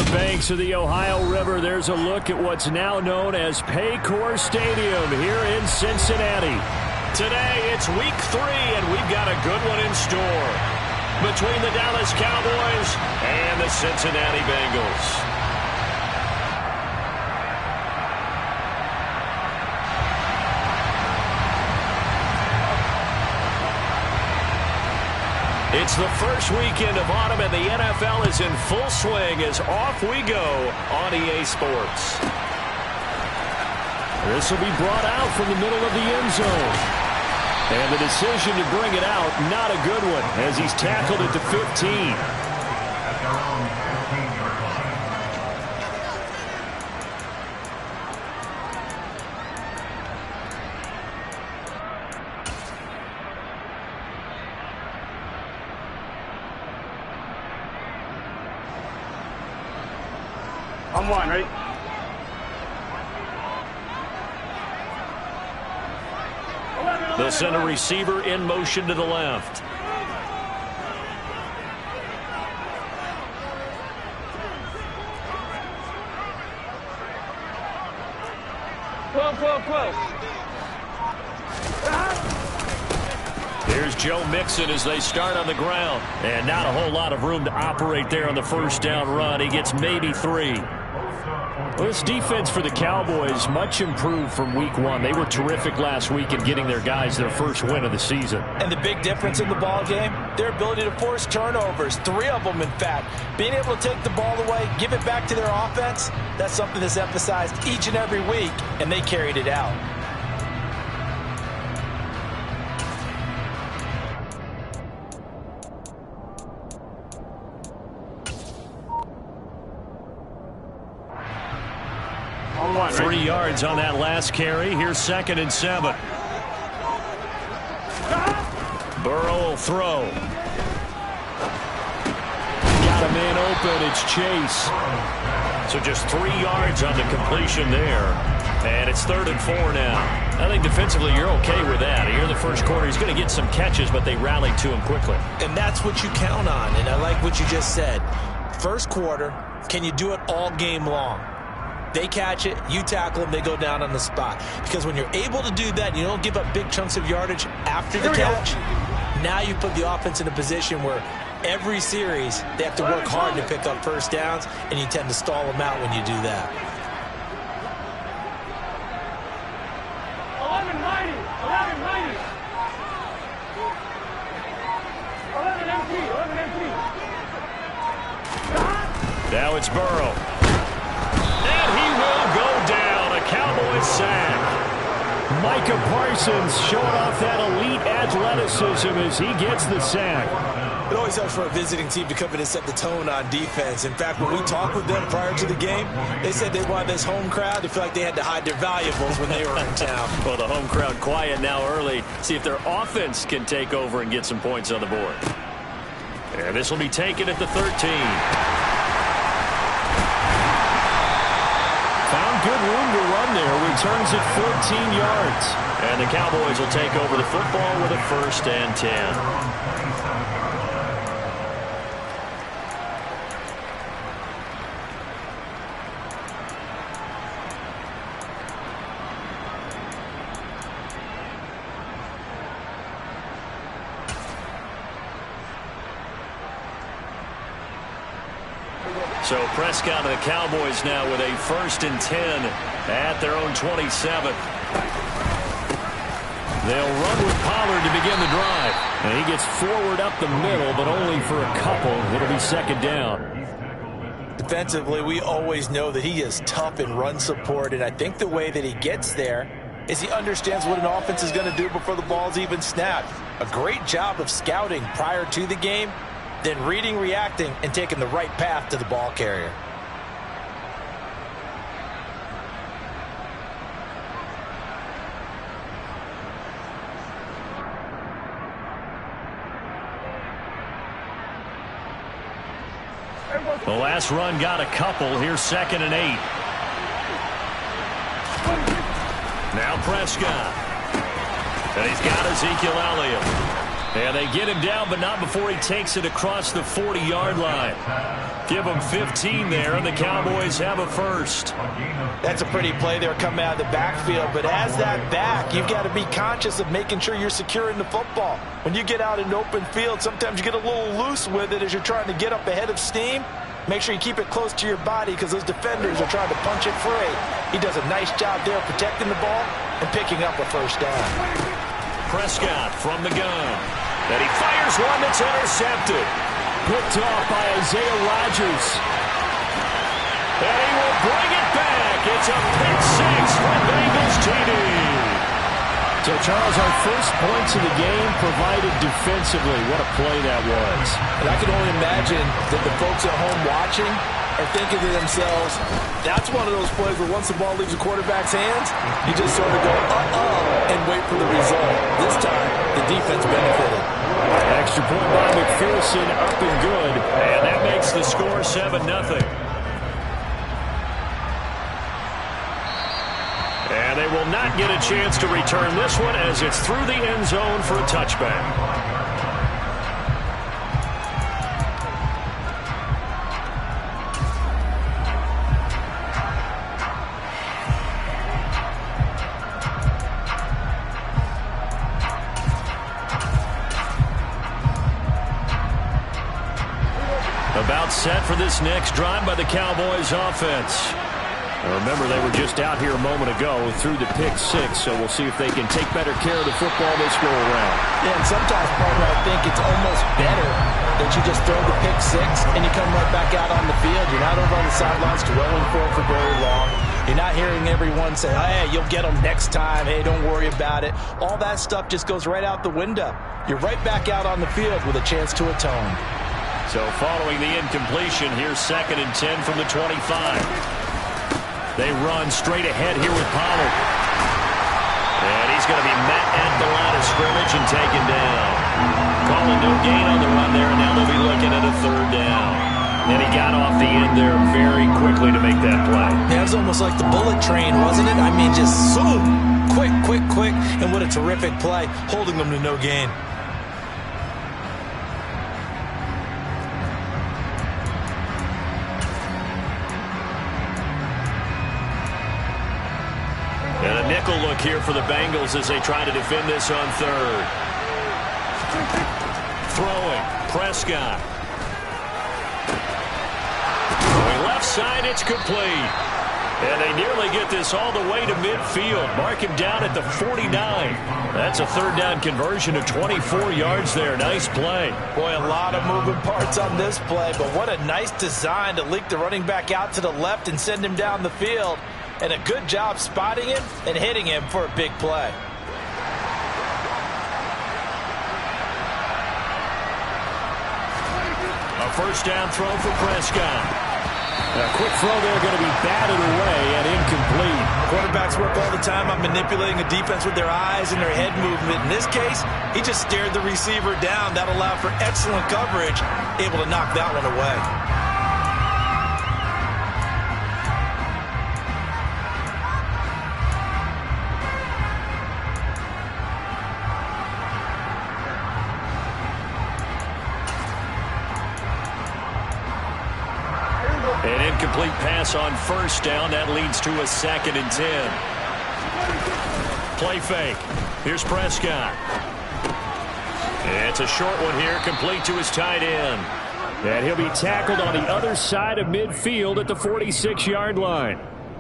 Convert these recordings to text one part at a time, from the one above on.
the banks of the Ohio River, there's a look at what's now known as Paycor Stadium here in Cincinnati. Today, it's week 3, and we've got a good one in store between the Dallas Cowboys and the Cincinnati Bengals. It's the first weekend of autumn, and the NFL is in full swing as off we go on EA Sports. This will be brought out from the middle of the end zone. And the decision to bring it out, not a good one, as he's tackled at the 15. I'm one, right? They'll send a receiver in motion to the left. Here's Joe Mixon as they start on the ground. And not a whole lot of room to operate there on the first down run. He gets maybe 3. Well, this defense for the Cowboys much improved from week 1. They were terrific last week in getting their guys their first win of the season. And the big difference in the ball game, their ability to force turnovers, 3 of them in fact. Being able to take the ball away, give it back to their offense, that's something that's emphasized each and every week, and they carried it out. One, 3 yards on that last carry. Here's 2nd and 7. Burrow will throw. Got a man open. It's Chase. So just 3 yards on the completion there. And it's 3rd and 4 now. I think defensively you're okay with that. Here in the first quarter, he's going to get some catches, but they rallied to him quickly. And that's what you count on. And I like what you just said. First quarter, can you do it all game long? They catch it, you tackle them, they go down on the spot. Because when you're able to do that, you don't give up big chunks of yardage after the catch. Now you put the offense in a position where every series they have to work hard to pick up first downs, and you tend to stall them out when you do that. 1190, 1190. 11 Now it's Burrow. And he will go down. A Cowboys sack. Micah Parsons showing off that elite athleticism as he gets the sack. It always helps for a visiting team to come in and set the tone on defense. In fact, when we talked with them prior to the game, they said they wanted this home crowd to feel like they had to hide their valuables when they were in town. Well, the home crowd quiet now early. See if their offense can take over and get some points on the board. And this will be taken at the 13. Found good room to run there. Returns it 14 yards. And the Cowboys will take over the football with a 1st and 10. So Prescott and the Cowboys now with a 1st and 10 at their own 27. They'll run with Pollard to begin the drive. And he gets forward up the middle, but only for a couple. It'll be 2nd down. Defensively, we always know that he is tough in run support, and I think the way that he gets there is he understands what an offense is going to do before the ball's even snapped. A great job of scouting prior to the game, then reading, reacting, and taking the right path to the ball carrier. The last run got a couple. Here's 2nd and 8. Now Prescott. And he's got Ezekiel Elliott. And they get him down, but not before he takes it across the 40-yard line. Give him 15 there, and the Cowboys have a first. That's a pretty play there coming out of the backfield, but as that back, you've got to be conscious of making sure you're securing the football. When you get out in open field, sometimes you get a little loose with it as you're trying to get up ahead of steam. Make sure you keep it close to your body because those defenders are trying to punch it free. He does a nice job there protecting the ball and picking up a first down. Prescott from the gun. And he fires one that's intercepted. Picked off by Isaiah Rodgers. And he will bring it back. It's a pick six for Bengals TD. So, Charles, our first points of the game provided defensively. What a play that was. And I can only imagine that the folks at home watching are thinking to themselves, that's one of those plays where once the ball leaves the quarterback's hands, you just sort of go, and wait for the result. This time, the defense benefited. Extra point by McPherson, up and good. And that makes the score 7-0. And they will not get a chance to return this one as it's through the end zone for a touchback. About set for this next drive by the Cowboys offense. Now remember, they were just out here a moment ago through the pick six, so we'll see if they can take better care of the football this go around. Yeah, and sometimes, partner, I think it's almost better that you just throw the pick six and you come right back out on the field. You're not over on the sidelines dwelling for very long. You're not hearing everyone say, hey, you'll get them next time. Hey, don't worry about it. All that stuff just goes right out the window. You're right back out on the field with a chance to atone. So following the incompletion, here's 2nd and 10 from the 25. They run straight ahead here with Pollard. And he's going to be met at the line of scrimmage and taken down. Calling no gain on the run there, and now they'll be looking at a 3rd down. And he got off the end there very quickly to make that play. Yeah, it was almost like the bullet train, wasn't it? I mean, just zoom, quick, and what a terrific play, holding them to no gain. And a nickel look here for the Bengals as they try to defend this on 3rd. Throwing, Prescott. Going left side, it's complete. And they nearly get this all the way to midfield. Mark him down at the 49. That's a 3rd down conversion of 24 yards there. Nice play. Boy, a lot of moving parts on this play, but what a nice design to leak the running back out to the left and send him down the field. And a good job spotting him and hitting him for a big play. A 1st down throw for Prescott. A quick throw there going to be batted away and incomplete. Quarterbacks work all the time on manipulating a defense with their eyes and their head movement. In this case, he just stared the receiver down. That allowed for excellent coverage, able to knock that one away. An incomplete pass on 1st down. That leads to a 2nd and 10. Play fake. Here's Prescott. It's a short one here, complete to his tight end. And he'll be tackled on the other side of midfield at the 46-yard line.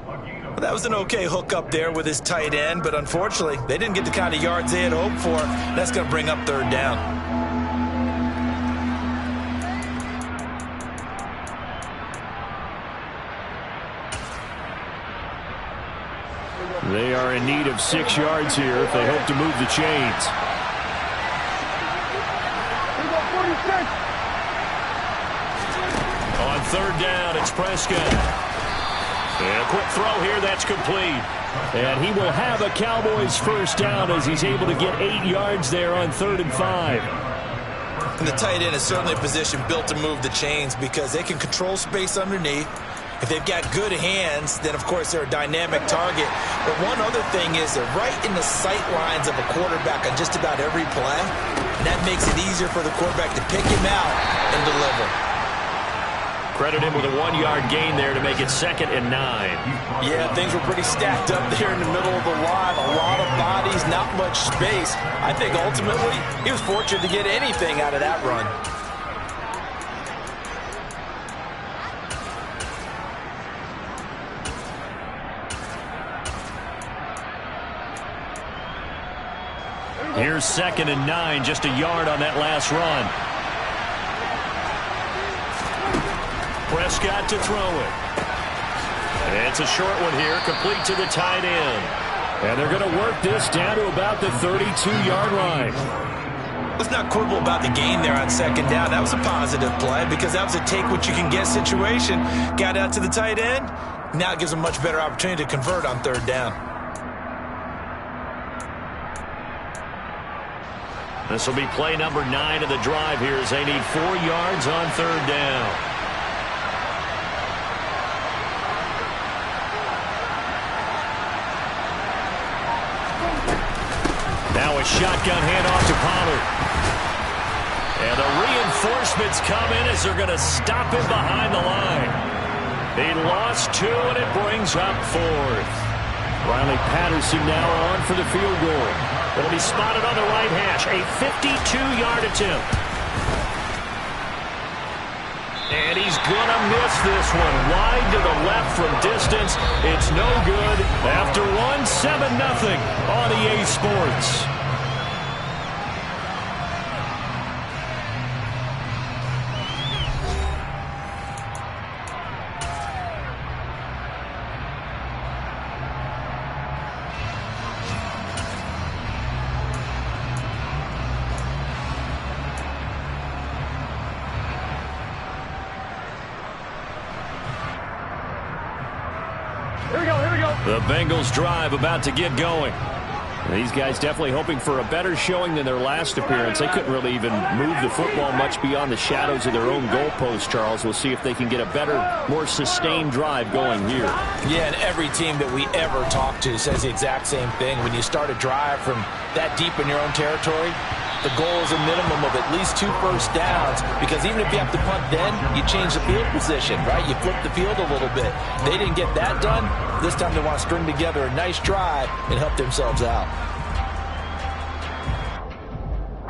Well, that was an okay hook up there with his tight end, but unfortunately, they didn't get the kind of yards they had hoped for. That's going to bring up 3rd down. They are in need of 6 yards here if they hope to move the chains. On 3rd down, it's Prescott. And a quick throw here, that's complete. And he will have a Cowboys 1st down as he's able to get 8 yards there on 3rd and 5. And the tight end is certainly a position built to move the chains because they can control space underneath. If they've got good hands, then, of course, they're a dynamic target. But one other thing is they're right in the sight lines of a quarterback on just about every play. And that makes it easier for the quarterback to pick him out and deliver. Credit him with a 1-yard gain there to make it 2nd and 9. Yeah, things were pretty stacked up there in the middle of the line. A lot of bodies, not much space. I think ultimately he was fortunate to get anything out of that run. Here's 2nd and 9, just a yard on that last run. Prescott to throw it. And it's a short one here, complete to the tight end. And they're going to work this down to about the 32-yard line. Let's not quibble about the gain there on 2nd down. That was a positive play because that was a take-what-you-can-get situation. Got out to the tight end. Now it gives them a much better opportunity to convert on 3rd down. This will be play number 9 of the drive here as they need 4 yards on 3rd down. Now a shotgun handoff to Pollard. And the reinforcements come in as they're going to stop him behind the line. He lost 2, and it brings up 4th. Riley Patterson now on for the field goal. It'll be spotted on the right hash. A 52-yard attempt. And he's going to miss this one. Wide to the left from distance. It's no good. After one, 7-0 on EA Sports. The Bengals drive about to get going. These guys definitely hoping for a better showing than their last appearance. They couldn't really even move the football much beyond the shadows of their own goalpost, Charles. We'll see if they can get a better, more sustained drive going here. Yeah, and every team that we ever talk to says the exact same thing. When you start a drive from that deep in your own territory, the goal is a minimum of at least 2 first downs, because even if you have to punt then, you change the field position, right? You flip the field a little bit. They didn't get that done. This time they want to string together a nice drive and help themselves out.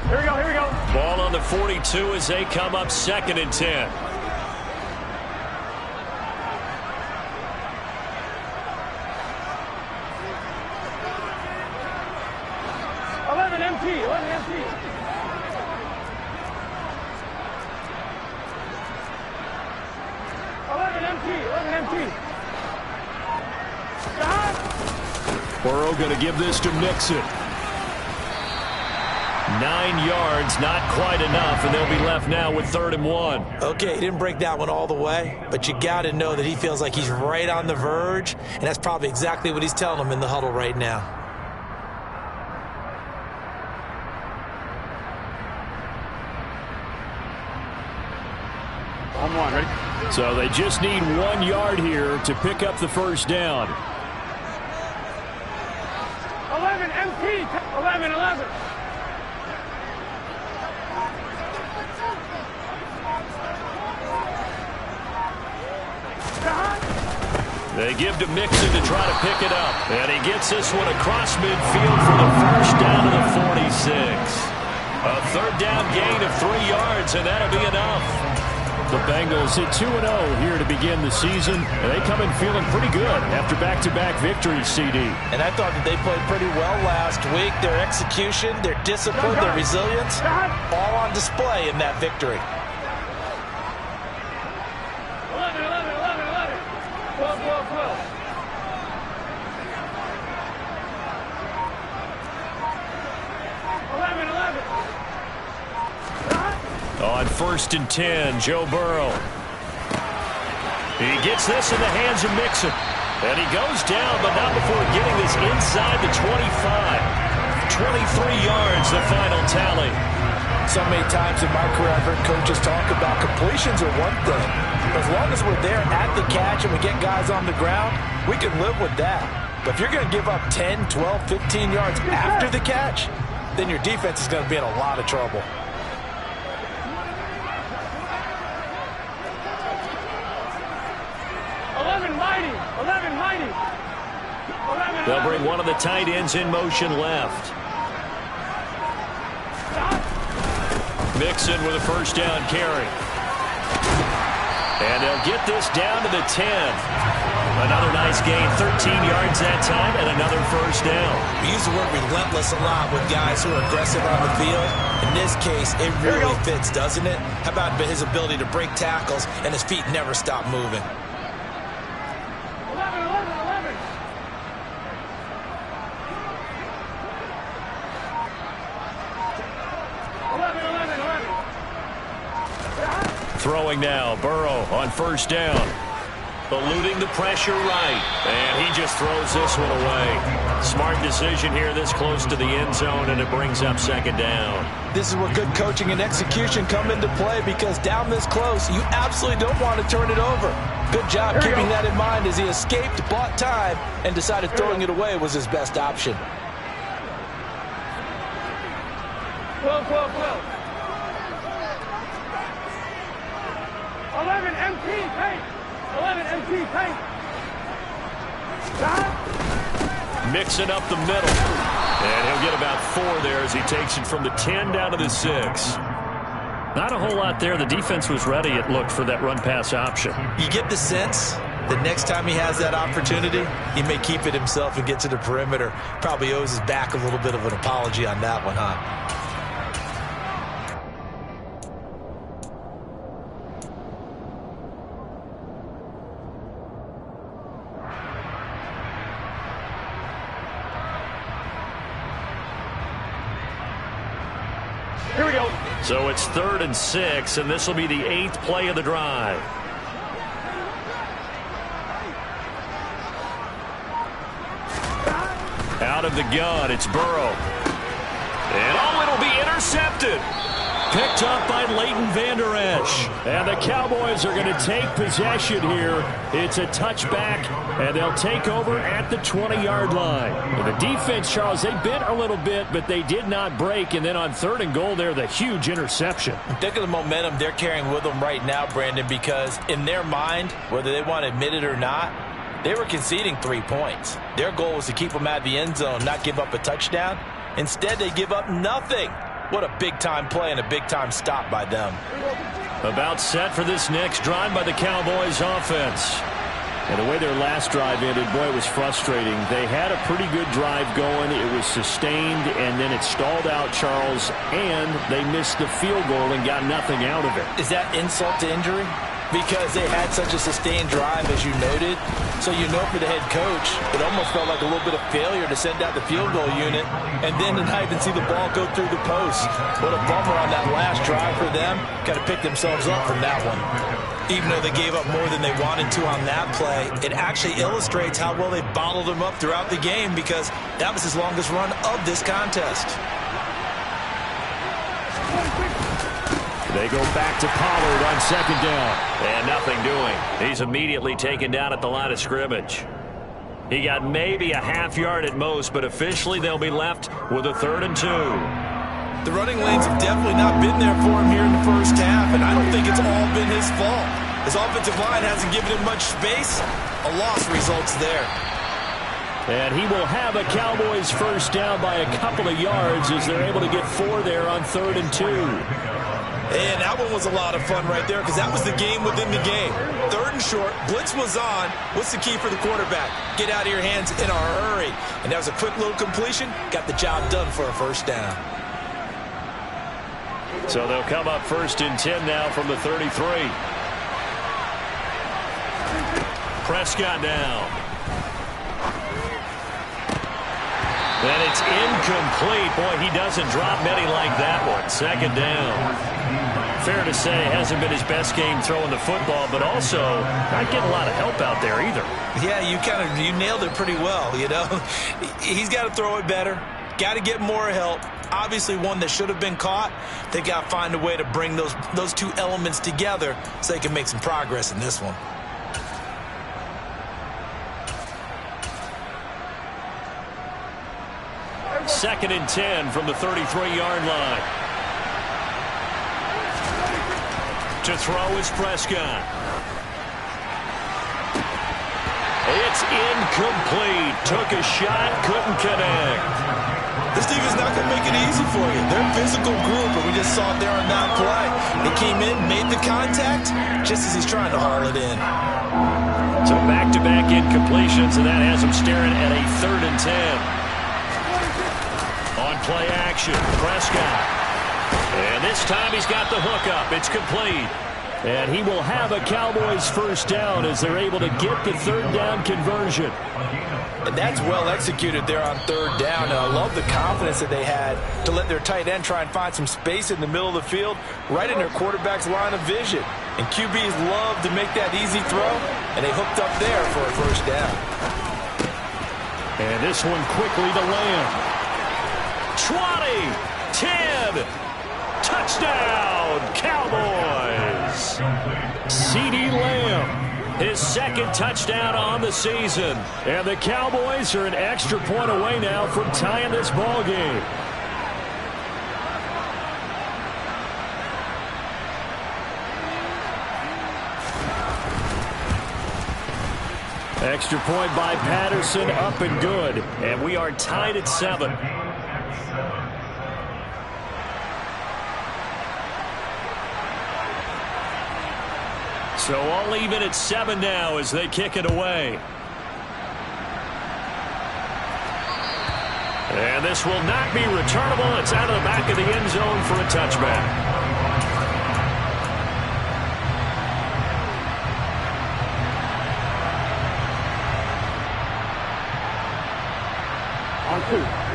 Here we go, here we go. Ball on the 42 as they come up 2nd and 10. Empty. 11 empty. Burrow going to give this to Mixon. 9 yards, not quite enough, and they'll be left now with 3rd and 1. Okay, he didn't break that one all the way, but you got to know that he feels like he's right on the verge, and that's probably exactly what he's telling them in the huddle right now. On 1, ready? So they just need 1 yard here to pick up the first down. 11 MP. 11. They give to Mixon to try to pick it up. And he gets this one across midfield for the first down to the 46. A 3rd down gain of 3 yards, and that'll be enough. The Bengals hit 2-0 here to begin the season, and they come in feeling pretty good after back-to-back victories, CD. And I thought that they played pretty well last week. Their execution, their discipline, their resilience, all on display in that victory. 11. On 1st and 10, Joe Burrow. He gets this in the hands of Mixon. And he goes down, but not before getting this inside the 25. 23 yards, the final tally. So many times in my career, I've heard coaches talk about completions are one thing. As long as we're there at the catch and we get guys on the ground, we can live with that. But if you're going to give up 10, 12, 15 yards after the catch, then your defense is going to be in a lot of trouble. They'll bring one of the tight ends in motion left. Mixon with a first down carry. And they'll get this down to the 10. Another nice gain, 13 yards that time, and another first down. We use the word relentless a lot with guys who are aggressive on the field. In this case, it really fits, doesn't it? How about his ability to break tackles and his feet never stop moving? 11. Throwing now, Burrow on first down. Eluding the pressure right. And he just throws this one away. Smart decision here this close to the end zone, and it brings up second down. This is where good coaching and execution come into play, because down this close, you absolutely don't want to turn it over. Good job keeping that in mind as he escaped, bought time, and decided throwing it away was his best option. 12. 11 MT, paint. 11 MT, paint. Mixing up the middle. And he'll get about 4 there as he takes it from the 10 down to the 6. Not a whole lot there. The defense was ready, it looked, for that run-pass option. You get the sense that next time he has that opportunity, he may keep it himself and get to the perimeter. Probably owes his back a little bit of an apology on that one, huh? Here we go. So it's 3rd and 6, and this will be the 8th play of the drive. Out of the gun, it's Burrow. And it'll be intercepted. Picked up by Leighton Vander Esch. And the Cowboys are going to take possession here. It's a touchback, and they'll take over at the 20-yard line. And the defense, Charles, they bit a little bit, but they did not break. And then on 3rd and goal there, the huge interception. Think of the momentum they're carrying with them right now, Brandon, because in their mind, whether they want to admit it or not, they were conceding 3 points. Their goal was to keep them out of the end zone, not give up a touchdown. Instead, they give up nothing. What a big-time play and a big-time stop by them. About set for this next drive by the Cowboys offense. And the way their last drive ended, boy, it was frustrating. They had a pretty good drive going. It was sustained, and then it stalled out, Charles, and they missed the field goal and got nothing out of it. Is that insult to injury? Because they had such a sustained drive, as you noted. So you know for the head coach, it almost felt like a little bit of failure to send out the field goal unit and then to not even see the ball go through the post. What a bummer on that last drive for them. Got to pick themselves up from that one. Even though they gave up more than they wanted to on that play, it actually illustrates how well they bottled them up throughout the game, because that was his longest run of this contest. They go back to Pollard on 2nd down. And nothing doing. He's immediately taken down at the line of scrimmage. He got maybe a half yard at most, but officially they'll be left with a 3rd and 2. The running lanes have definitely not been there for him here in the first half, and I don't think it's all been his fault. His offensive line hasn't given him much space. A loss results there. And he will have a Cowboys first down by a couple of yards as they're able to get 4 there on 3rd and 2. And that one was a lot of fun right there, because that was the game within the game. 3rd and short, blitz was on. What's the key for the quarterback? Get out of your hands in a hurry. And that was a quick little completion. Got the job done for a first down. So they'll come up 1st and 10 now from the 33. Prescott now. And it's incomplete. Boy, he doesn't drop many like that one. 2nd down. Fair to say, hasn't been his best game throwing the football, but also not getting a lot of help out there either. Yeah, you nailed it pretty well, you know. He's got to throw it better, Got to get more help. Obviously one that should have been caught. They got to find a way to bring those two elements together so they can make some progress in this one. Second and 10 from the 33-yard line. To throw is Prescott. It's incomplete. Took a shot, couldn't connect. This defense is not going to make it easy for you. They're a physical group, and we just saw it there on that play. They came in, made the contact, just as he's trying to haul it in. So back-to-back incompletions, and that has him staring at a 3rd and 10. On play action, Prescott. And this time he's got the hookup. It's complete. And he will have a Cowboys first down as they're able to get the 3rd down conversion. And that's well executed there on 3rd down. And I love the confidence that they had to let their tight end try and find some space in the middle of the field, right in their quarterback's line of vision. And QBs love to make that easy throw, and they hooked up there for a first down. And this one quickly to Lamb. 20, 10, touchdown, Cowboys. CeeDee Lamb, his 2nd touchdown on the season. And the Cowboys are an extra point away now from tying this ball game. Extra point by Patterson, up and good. And we are tied at 7. So all even at 7 now as they kick it away. And this will not be returnable. It's out of the back of the end zone for a touchback.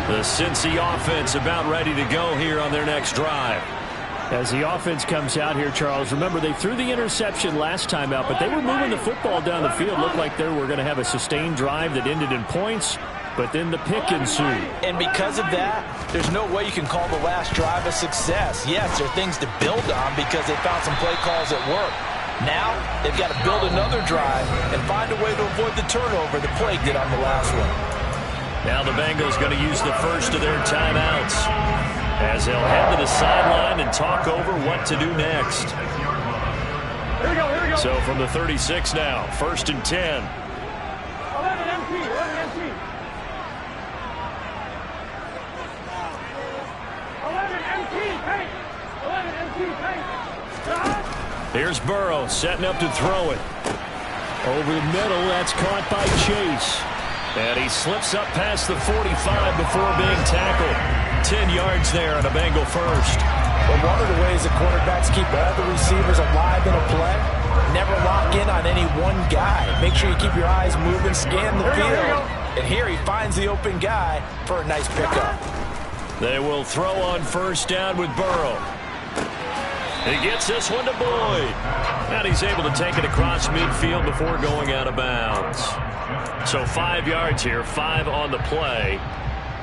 The Cincy offense about ready to go here on their next drive. As the offense comes out here, Charles, remember they threw the interception last time out, but they were moving the football down the field. Looked like they were going to have a sustained drive that ended in points, but then the pick ensued. And because of that, there's no way you can call the last drive a success. Yes, there are things to build on because they found some play calls that work. Now, they've got to build another drive and find a way to avoid the turnover the play did on the last one. Now the Bengals going to use the first of their timeouts as they'll head to the sideline and talk over what to do next. Here we go. So from the 36 now, 1st and 10. 11 MT, 11 MT. 11 MT, paint. 11 MT, paint. Here's Burrow setting up to throw it. Over the middle, that's caught by Chase. And he slips up past the 45 before being tackled. 10 yards there on a Bengal first. Well, one of the ways the quarterbacks keep all the receivers alive in a play, never lock in on any one guy. Make sure you keep your eyes moving, scan the field. And here he finds the open guy for a nice pickup. They will throw on first down with Burrow. He gets this one to Boyd. And he's able to take it across midfield before going out of bounds. So 5 yards here, 5 on the play,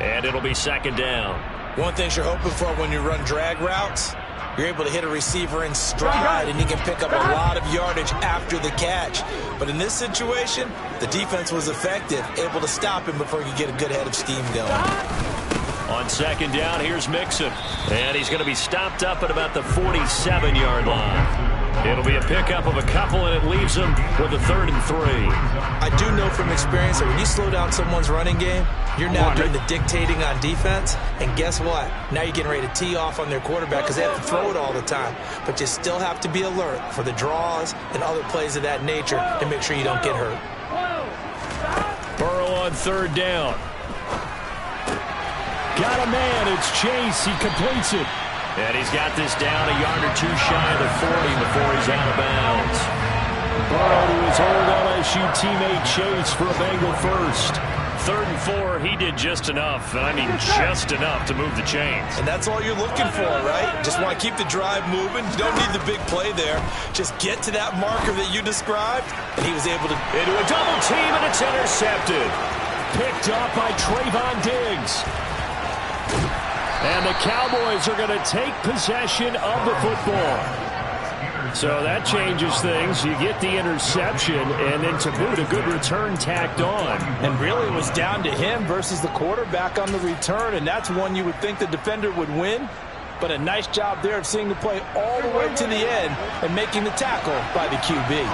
and it'll be 2nd down. One thing you're hoping for when you run drag routes, you're able to hit a receiver in stride, and he can pick up a lot of yardage after the catch. But in this situation, the defense was effective, able to stop him before he could get a good head of steam going. On 2nd down, here's Mixon, and he's going to be stopped up at about the 47-yard line. It'll be a pickup of a couple, and it leaves them with a 3rd and 3. I do know from experience that when you slow down someone's running game, you're now doing the dictating on defense. And guess what? Now you're getting ready to tee off on their quarterback because they have to throw it all the time. But you still have to be alert for the draws and other plays of that nature and make sure you don't get hurt. Burrow on 3rd down. Got a man. It's Chase. He completes it. And he's got this down a yard or two shy of the 40 before he's out of bounds. Burrow to his old LSU teammate Chase for a Bengal first. 3rd and 4, he did just enough, and I mean just enough to move the chains. And that's all you're looking for, right? Just want to keep the drive moving. You don't need the big play there. Just get to that marker that you described, and he was able to... Into a double team, and it's intercepted. Picked up by Trayvon Diggs. And the Cowboys are going to take possession of the football. So that changes things. You get the interception, and then to boot, a good return tacked on. And really, it was down to him versus the quarterback on the return, and that's one you would think the defender would win. But a nice job there of seeing the play all the way to the end and making the tackle by the QB.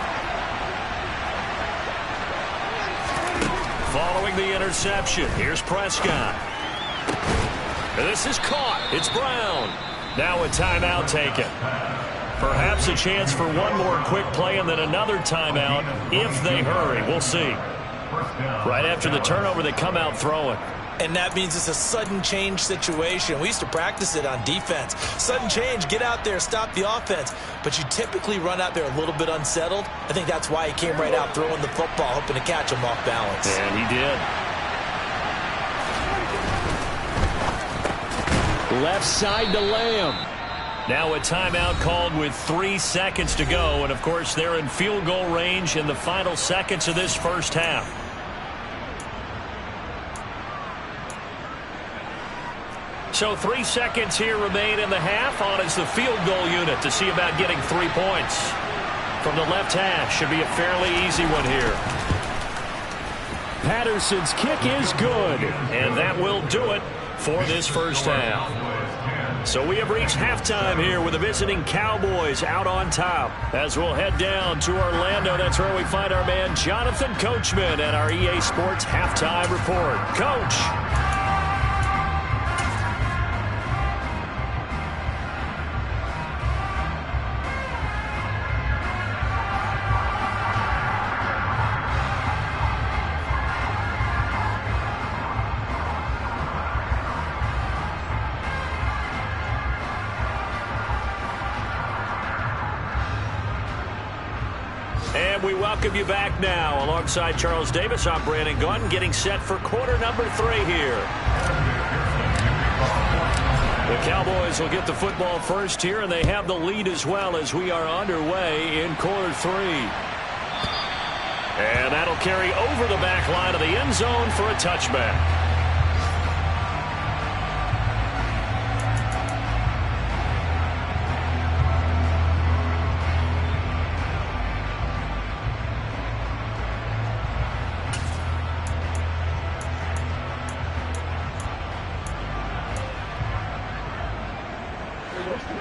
Following the interception, here's Prescott. This is caught. It's Brown. Now a timeout taken. Perhaps a chance for one more quick play and then another timeout if they hurry. We'll see. Right after the turnover, they come out throwing. And that means it's a sudden change situation. We used to practice it on defense. Sudden change, get out there, stop the offense. But you typically run out there a little bit unsettled. I think that's why he came right out throwing the football, hoping to catch him off balance. And he did. Left side to Lamb. Now a timeout called with 3 seconds to go. And, of course, they're in field goal range in the final seconds of this first half. So 3 seconds here remain in the half. On is the field goal unit to see about getting 3 points. From the left hash, should be a fairly easy one here. Patterson's kick is good. And that will do it for this first half. So we have reached halftime here with the visiting Cowboys out on top. As we'll head down to Orlando, that's where we find our man Jonathan Coachman at our EA Sports Halftime Report. Coach. And we welcome you back now. Alongside Charles Davis, I'm Brandon Gunn, getting set for quarter number 3 here. The Cowboys will get the football first here, and they have the lead as well as we are underway in quarter 3. And that'll carry over the back line of the end zone for a touchback.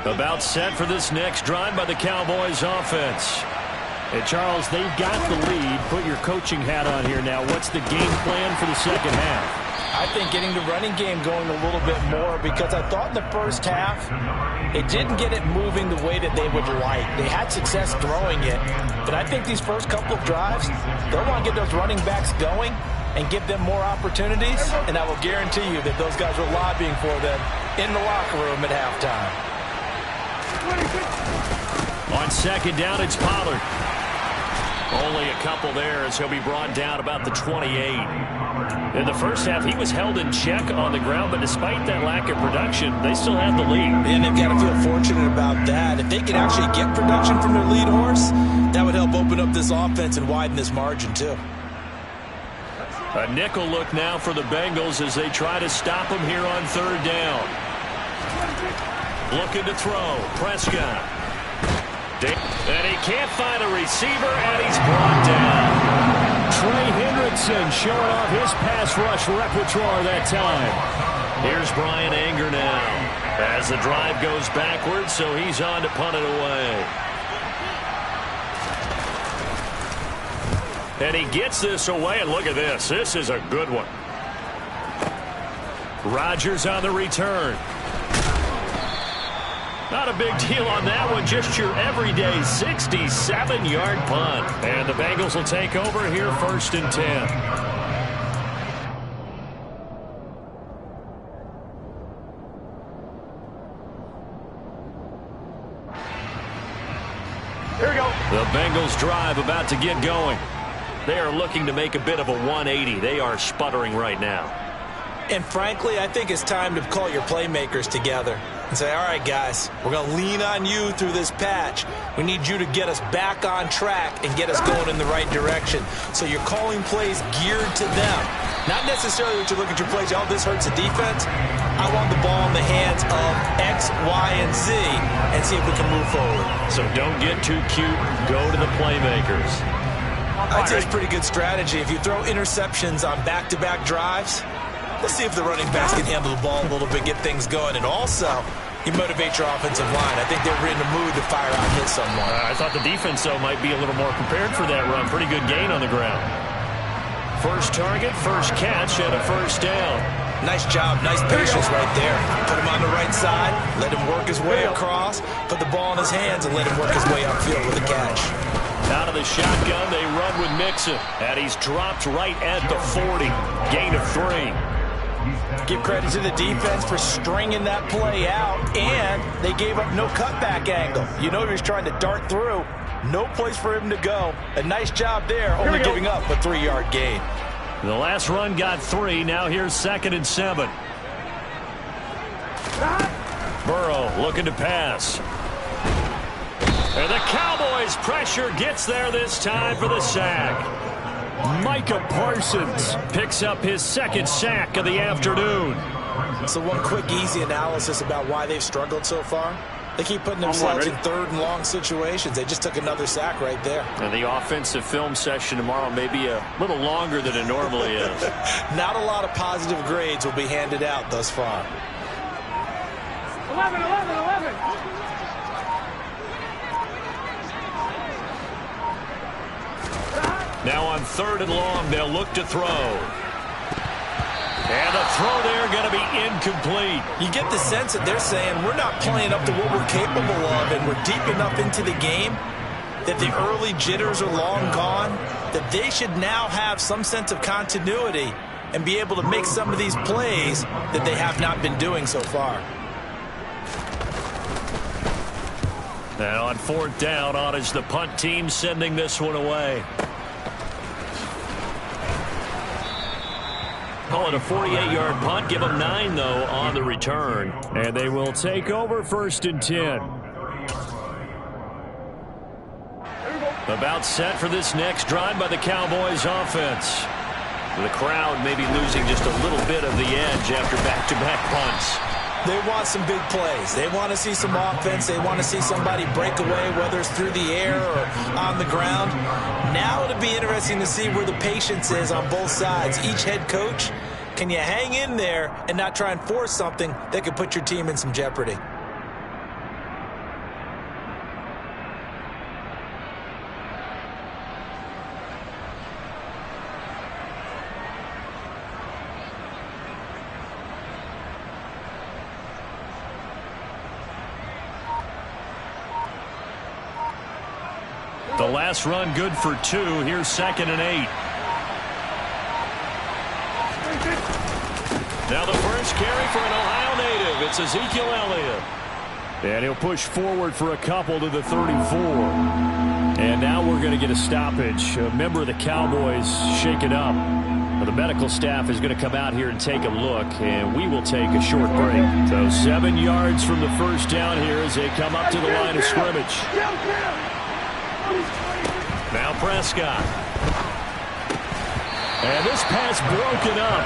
About set for this next drive by the Cowboys offense. And Charles, they've got the lead. Put your coaching hat on here now. What's the game plan for the second half? I think getting the running game going a little bit more, because I thought in the first half it didn't get it moving the way that they would like. They had success throwing it, but I think these first couple of drives, they'll want to get those running backs going and give them more opportunities, and I will guarantee you that those guys were lobbying for them in the locker room at halftime. On second down, it's Pollard. Only a couple there as he'll be brought down about the 28. In the first half, he was held in check on the ground, but despite that lack of production, they still have the lead. And they've got to feel fortunate about that. If they can actually get production from their lead horse, that would help open up this offense and widen this margin too. A nickel look now for the Bengals as they try to stop him here on third down. Looking to throw. Prescott. And he can't find a receiver, and he's brought down. Trey Hendrickson showing off his pass rush repertoire that time. Here's Brian Anger now as the drive goes backwards, so he's on to punt it away. And he gets this away, and look at this. This is a good one. Rodgers on the return. Not a big deal on that one, just your everyday 67-yard punt. And the Bengals will take over here first and 10. Here we go. The Bengals drive about to get going. They are looking to make a bit of a 180. They are sputtering right now. And frankly, I think it's time to call your playmakers together and say, all right, guys, we're going to lean on you through this patch. We need you to get us back on track and get us going in the right direction. So you're calling plays geared to them. Not necessarily that you look at your plays, oh, this hurts the defense. I want the ball in the hands of X, Y, and Z and see if we can move forward. So don't get too cute. Go to the playmakers. I'd say it's pretty good strategy. If you throw interceptions on back-to-back drives, let's see if the running backs can handle the ball a little bit, get things going. And also, you motivate your offensive line. I think they're in the mood to fire out hit someone. I thought the defense, though, might be a little more prepared for that run. Pretty good gain on the ground. First target, first catch, and a first down. Nice job, nice patience right there. Put him on the right side, let him work his way across, put the ball in his hands, and let him work his way upfield with a catch. Out of the shotgun, they run with Mixon, and he's dropped right at the 40. Gain of 3. Give credit to the defense for stringing that play out, and they gave up no cutback angle. You know he was trying to dart through. No place for him to go. A nice job there, only giving up a 3-yard gain. The last run got 3. Now here's 2nd and 7. Burrow looking to pass. And the Cowboys' pressure gets there this time for the sack. Micah Parsons picks up his 2nd sack of the afternoon. So one quick, easy analysis about why they've struggled so far. They keep putting themselves in 3rd and long situations. They just took another sack right there. And the offensive film session tomorrow may be a little longer than it normally is. Not a lot of positive grades will be handed out thus far. 11, 11, 11. Now on 3rd and long, they'll look to throw. And the throw there going to be incomplete. You get the sense that they're saying we're not playing up to what we're capable of, and we're deep enough into the game that the early jitters are long gone, that they should now have some sense of continuity and be able to make some of these plays that they have not been doing so far. And on 4th down, on is the punt team sending this one away. Call it a 48-yard punt. Give them 9, though, on the return. And they will take over 1st and 10. About set for this next drive by the Cowboys offense. The crowd may be losing just a little bit of the edge after back-to-back punts. They want some big plays. They want to see some offense. They want to see somebody break away, whether it's through the air or on the ground. Now it'll be interesting to see where the patience is on both sides. Each head coach, can you hang in there and not try and force something that could put your team in some jeopardy? The last run good for 2. Here's 2nd and 8. Now the first carry for an Ohio native. It's Ezekiel Elliott. And he'll push forward for a couple to the 34. And now we're going to get a stoppage. A member of the Cowboys shaken up. The medical staff is going to come out here and take a look, and we will take a short break. So 7 yards from the first down here as they come up to the line of scrimmage. Now Prescott. And this pass broken up.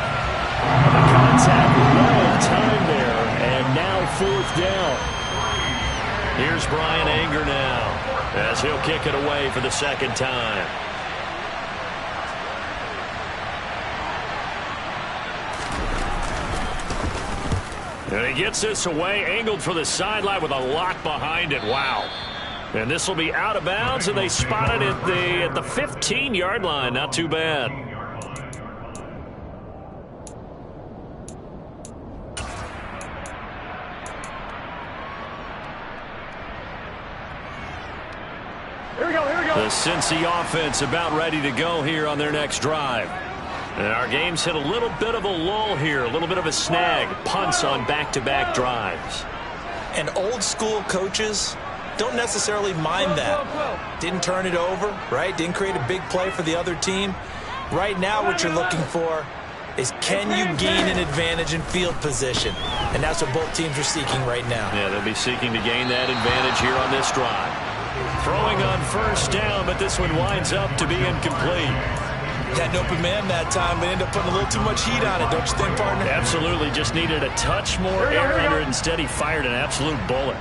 The contact well in time there, and now 4th down. Here's Brian Anger now as he'll kick it away for the 2nd time. And he gets this away, angled for the sideline with a lock behind it. Wow. And this will be out of bounds, and they spot it at the 15-yard line. Not too bad. Here we go, here we go. The Cincy offense about ready to go here on their next drive. And our game's hit a little bit of a lull here, a little bit of a snag. Punts on back-to-back drives. And old school coaches don't necessarily mind that. Didn't turn it over, right? Didn't create a big play for the other team. Right now what you're looking for is, can you gain an advantage in field position? And that's what both teams are seeking right now. Yeah, they'll be seeking to gain that advantage here on this drive. Throwing on first down, but this one winds up to be incomplete. Had an open man that time, but ended up putting a little too much heat on it, don't you think, partner? Absolutely. Just needed a touch more air under it. Instead, he fired an absolute bullet.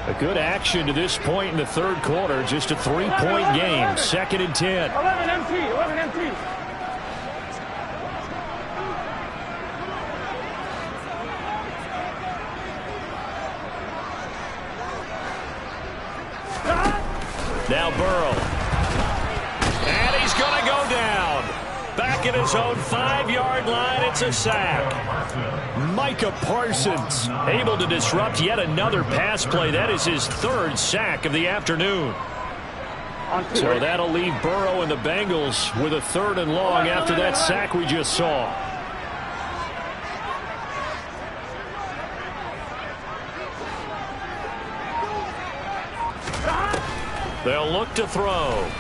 A good action to this point in the third quarter. Just a 3-point game. 2nd and 10. 11 MT. 11 MT. Now Burrow. And he's going to go down. Back at his own 5-yard line, it's a sack. Micah Parsons able to disrupt yet another pass play. That is his 3rd sack of the afternoon. So that'll leave Burrow and the Bengals with a 3rd and long after that sack we just saw. They'll look to throw.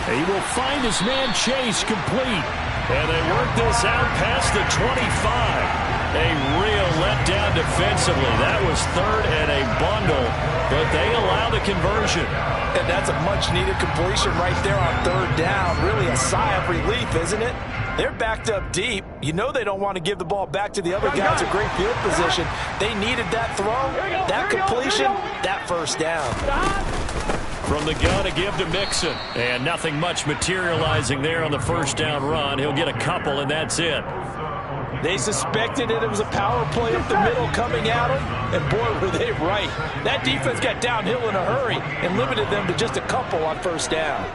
He will find his man Chase complete. And they work this out past the 25. A real letdown defensively. That was 3rd and a bundle, but they allow the conversion. And that's a much-needed completion right there on 3rd down. Really a sigh of relief, isn't it? They're backed up deep. You know they don't want to give the ball back to the other guys in great field position. They needed that throw, that completion, that 1st down. From the gun, a give to Mixon. And nothing much materializing there on the 1st down run. He'll get a couple, and that's it. They suspected it was a power play up the middle coming at them, and boy, were they right. That defense got downhill in a hurry and limited them to just a couple on 1st down.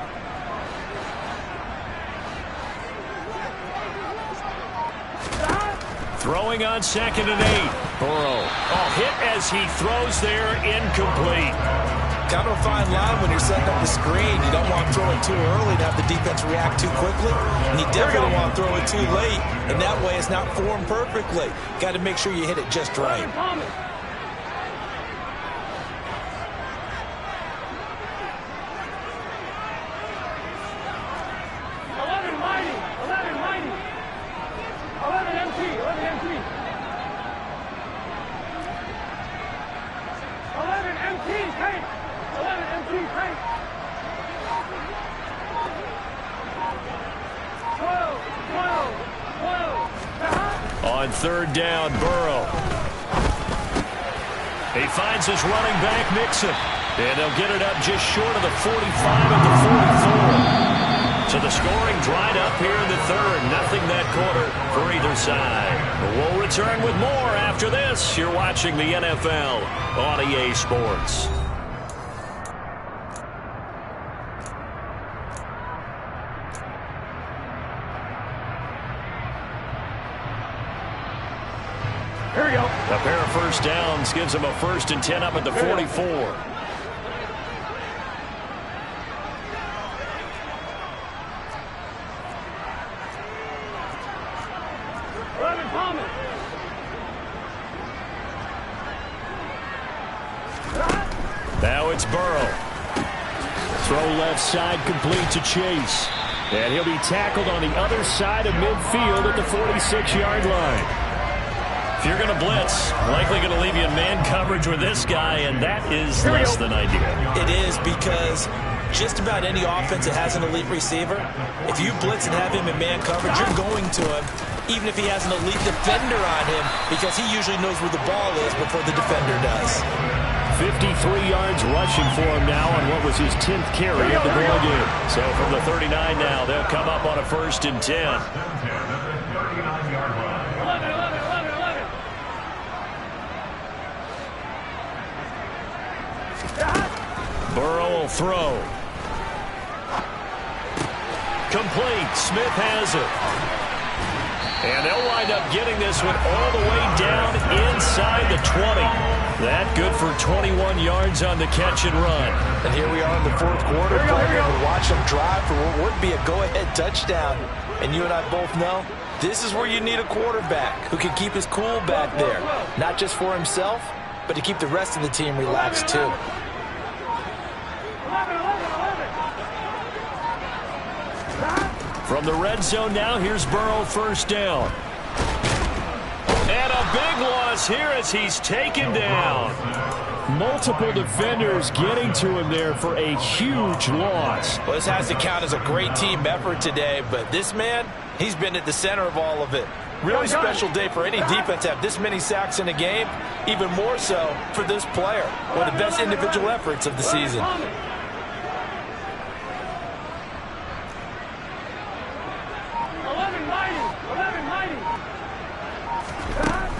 Throwing on 2nd and 8. Burrow. Hit as he throws there, incomplete. Kind of a fine line when you're setting up the screen. You don't want to throw it too early to have the defense react too quickly. And you definitely don't want to throw it too late. And that way it's not formed perfectly. Got to make sure you hit it just right. 11 mighty. 11 mighty. 11 MT. 11 MT. 11 MT. Tank. 11 MT. Tank. 12. 12. 12. On 3rd down, Burrow. He finds his running back, Mixon. And they'll get it up just short of the 45 at the 44. So the scoring dried up here in the 3rd. Nothing that quarter for either side. We'll return with more after this. You're watching the NFL on EA Sports. Here we go. A pair of 1st downs gives them a 1st and 10 up at the 44. 11 Thomas. Now it's Burrow. Throw left side complete to Chase. And he'll be tackled on the other side of midfield at the 46-yard line. If you're going to blitz, likely going to leave you in man coverage with this guy, and that is less than ideal. It is, because just about any offense that has an elite receiver, if you blitz and have him in man coverage, you're going to him, even if he has an elite defender on him, because he usually knows where the ball is before the defender does. 53 yards rushing for him now on what was his 10th carry of the ball game. So from the 39 now, they'll come up on a 1st and 10. 11. Burrow will throw. Complete. Smith has it. And they'll wind up getting this one all the way down inside the 20. That good for 21 yards on the catch and run. And here we are in the 4th quarter. We'll watch them drive for what would be a go-ahead touchdown. And you and I both know this is where you need a quarterback who can keep his cool back there. Not just for himself, but to keep the rest of the team relaxed too. 11. From the red zone now, here's Burrow 1st down. And a big loss here as he's taken down. Multiple defenders getting to him there for a huge loss. Well, this has to count as a great team effort today, but this man, he's been at the center of all of it. Really special day for any defense to have this many sacks in a game, even more so for this player. One of the best individual efforts of the season.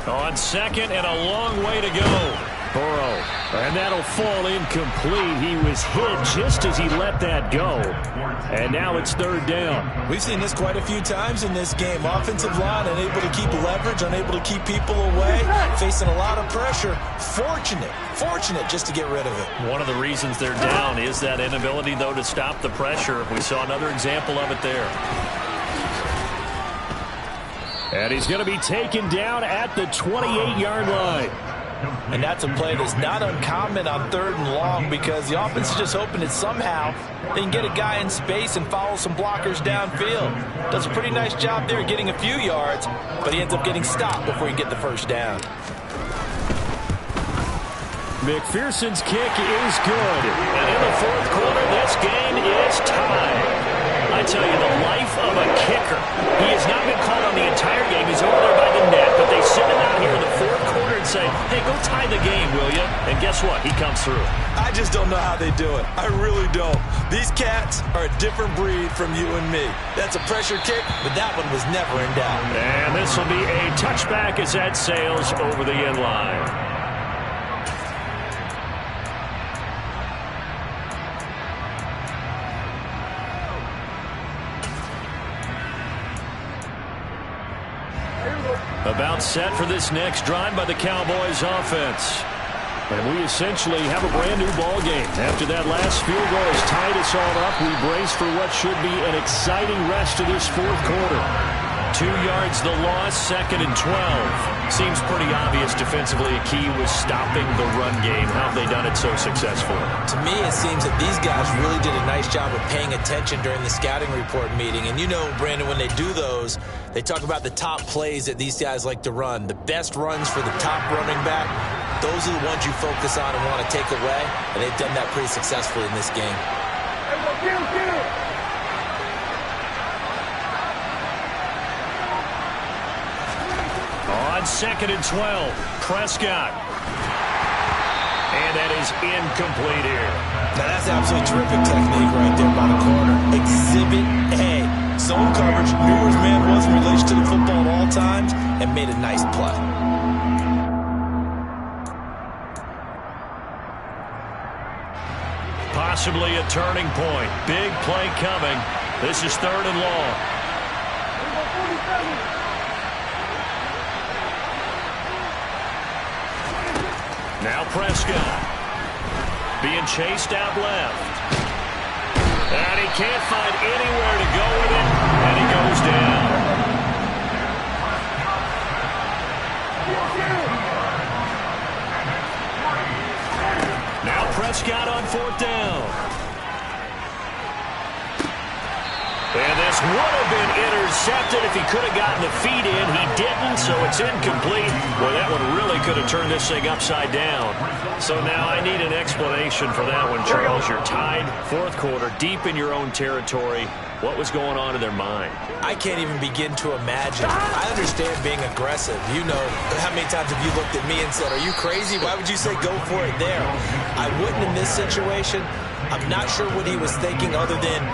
On second and a long way to go. Burrow, and that'll fall incomplete. He was hit just as he let that go. And now it's third down. We've seen this quite a few times in this game. Offensive line unable to keep leverage, unable to keep people away, facing a lot of pressure. Fortunate just to get rid of it. One of the reasons they're down is that inability, though, to stop the pressure. We saw another example of it there. And he's going to be taken down at the 28-yard line. And that's a play that's not uncommon on third and long because the offense is just hoping that somehow they can get a guy in space and follow some blockers downfield. Does a pretty nice job there getting a few yards, but he ends up getting stopped before he can get the first down. McPherson's kick is good. And in the fourth quarter, this game is tied. I tell you, the life of a kicker. He has not been called on the entire game. He's over there by the net, but they send him out here in the fourth quarter and say, hey, go tie the game, will you? And guess what? He comes through. I just don't know how they do it. I really don't. These cats are a different breed from you and me. That's a pressure kick, but that one was never in doubt. And this will be a touchback as that sails over the end line. About set for this next drive by the Cowboys offense. And we essentially have a brand new ball game. After that last field goal has tied us all up, we brace for what should be an exciting rest of this fourth quarter. 2 yards the loss, second and 12. Seems pretty obvious defensively a key was stopping the run game. How have they done it so successfully? To me, it seems that these guys really did a nice job of paying attention during the scouting report meeting. And you know, Brandon, when they do those, they talk about the top plays that these guys like to run. The best runs for the top running back, those are the ones you focus on and want to take away. And they've done that pretty successfully in this game. On second and 12, Prescott. And that is incomplete here. Now that's absolutely terrific technique right there by the corner. Exhibit A. Zone coverage, knew where his man was in relation to the football at all times, and made a nice play. Possibly a turning point. Big play coming. This is third and long. Now Prescott being chased out left. And he can't find anywhere to go with it, and he goes down. Now Prescott on fourth down. And this would have been intercepted if he could have gotten the feet in. He didn't, so it's incomplete. Boy, that one really could have turned this thing upside down. So now I need an explanation for that one, Charles. You're tied, fourth quarter, deep in your own territory. What was going on in their mind? I can't even begin to imagine. I understand being aggressive. You know, how many times have you looked at me and said, are you crazy? Why would you say go for it there? I wouldn't in this situation. I'm not sure what he was thinking other than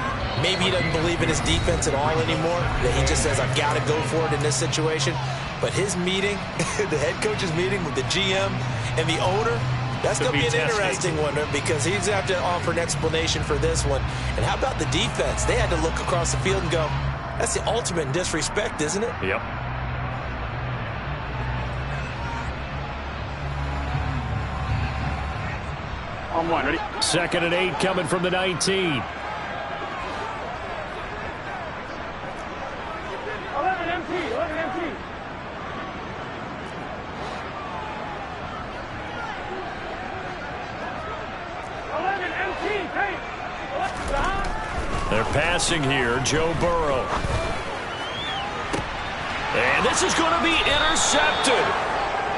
maybe he doesn't believe in his defense at all anymore, that he just says, I've got to go for it in this situation. But his meeting, the head coach's meeting with the GM and the owner, that's going to be an interesting one because he's going to have to offer an explanation for this one. And how about the defense? They had to look across the field and go, that's the ultimate disrespect, isn't it? Yep. On one, ready? Second and 8 coming from the 19. 11 empty, 11 empty. They're passing here, Joe Burrow. And this is going to be intercepted.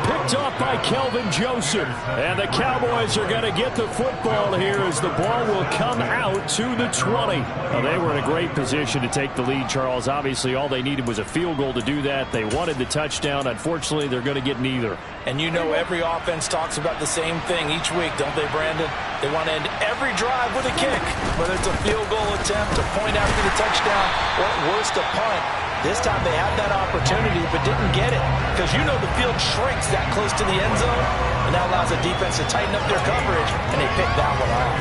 picked off by Kelvin Joseph. And the Cowboys are going to get the football here as the ball will come out to the 20. Well, they were in a great position to take the lead, Charles. Obviously, all they needed was a field goal to do that. They wanted the touchdown. Unfortunately, they're going to get neither. And you know every offense talks about the same thing each week, don't they, Brandon? They want to end every drive with a kick, whether it's a field goal attempt, a point after the touchdown, or at worst, a punt. This time they had that opportunity but didn't get it because you know the field shrinks that close to the end zone, and that allows the defense to tighten up their coverage, and they picked that one off.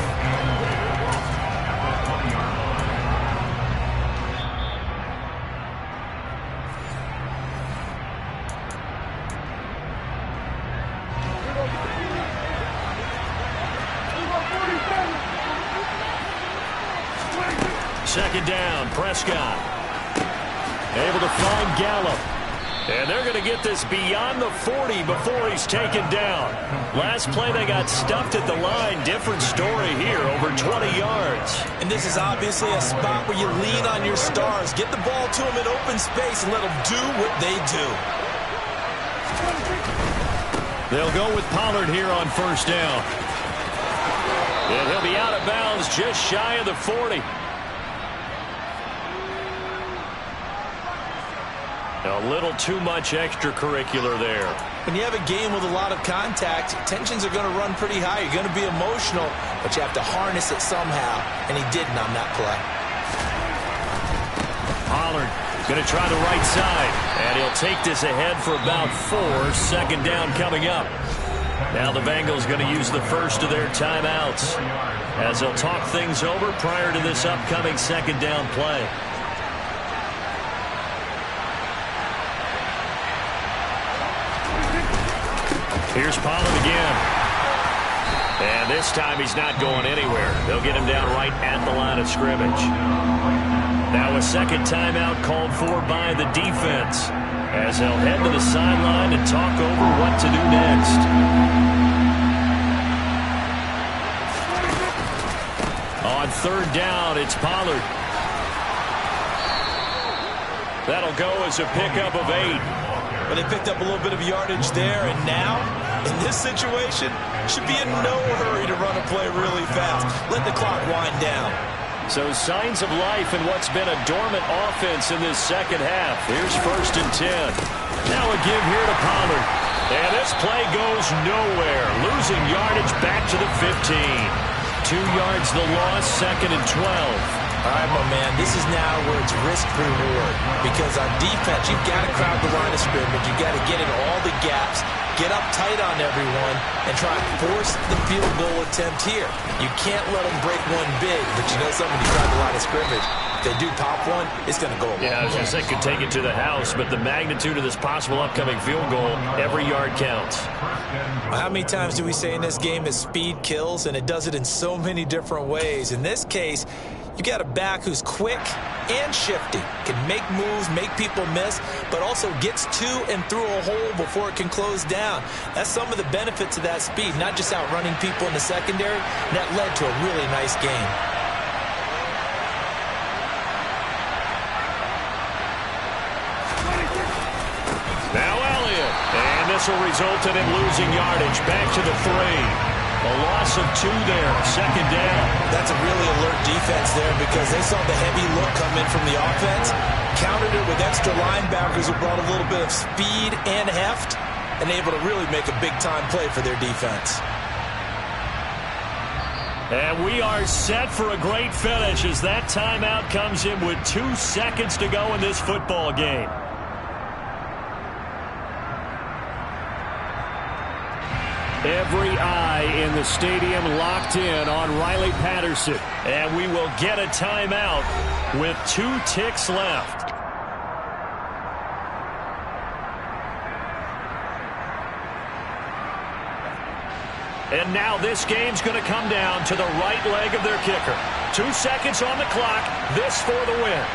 Second down, Prescott. Able to find Gallup. And they're going to get this beyond the 40 before he's taken down. Last play they got stuffed at the line. Different story here, over 20 yards. And this is obviously a spot where you lean on your stars. Get the ball to them in open space and let them do what they do. They'll go with Pollard here on first down. And he'll be out of bounds just shy of the 40. A little too much extracurricular there. When you have a game with a lot of contact, tensions are going to run pretty high. You're going to be emotional, but you have to harness it somehow, and he didn't on that play. Pollard going to try the right side, and he'll take this ahead for about 4. Second down coming up. Now the Bengals going to use the first of their timeouts as they'll talk things over prior to this upcoming second down play. Here's Pollard again. And this time he's not going anywhere. They'll get him down right at the line of scrimmage. Now a second timeout called for by the defense as they'll head to the sideline and talk over what to do next. On third down, it's Pollard. That'll go as a pickup of 8. But they picked up a little bit of yardage there, and now, in this situation, should be in no hurry to run a play really fast. Let the clock wind down. So signs of life in what's been a dormant offense in this second half. Here's first and 10. Now a give here to Pollard. And this play goes nowhere. Losing yardage back to the 15. 2 yards the loss, second and 12. All right, my man, this is now where it's risk-reward. Because on defense, you've got to crowd the line of scrimmage. You've got to get in all the gaps, get up tight on everyone, and try to force the field goal attempt here. You can't let them break one big, but you know something, you crowd the line of scrimmage. If they do pop one, it's going to go a long way. I was going to say, could take it to the house, but the magnitude of this possible upcoming field goal, every yard counts. How many times do we say in this game that speed kills, and it does it in so many different ways? In this case, you got a back who's quick and shifty, can make moves, make people miss, but also gets to and through a hole before it can close down. That's some of the benefits of that speed, not just outrunning people in the secondary. And that led to a really nice game. Now Elliott, and this will result in him losing yardage back to the 3. A loss of 2 there, second down. That's a really alert defense there because they saw the heavy look come in from the offense, countered it with extra linebackers who brought a little bit of speed and heft, and able to really make a big-time play for their defense. And we are set for a great finish as that timeout comes in with 2 seconds to go in this football game. Every eye in the stadium locked in on Riley Patterson. And we will get a timeout with 2 ticks left. And now this game's going to come down to the right leg of their kicker. 2 seconds on the clock. This for the win.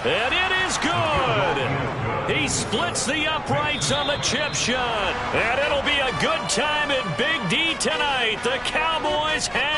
And it is good. He splits the uprights on the chip shot. And it'll be a good time at Big D tonight. The Cowboys have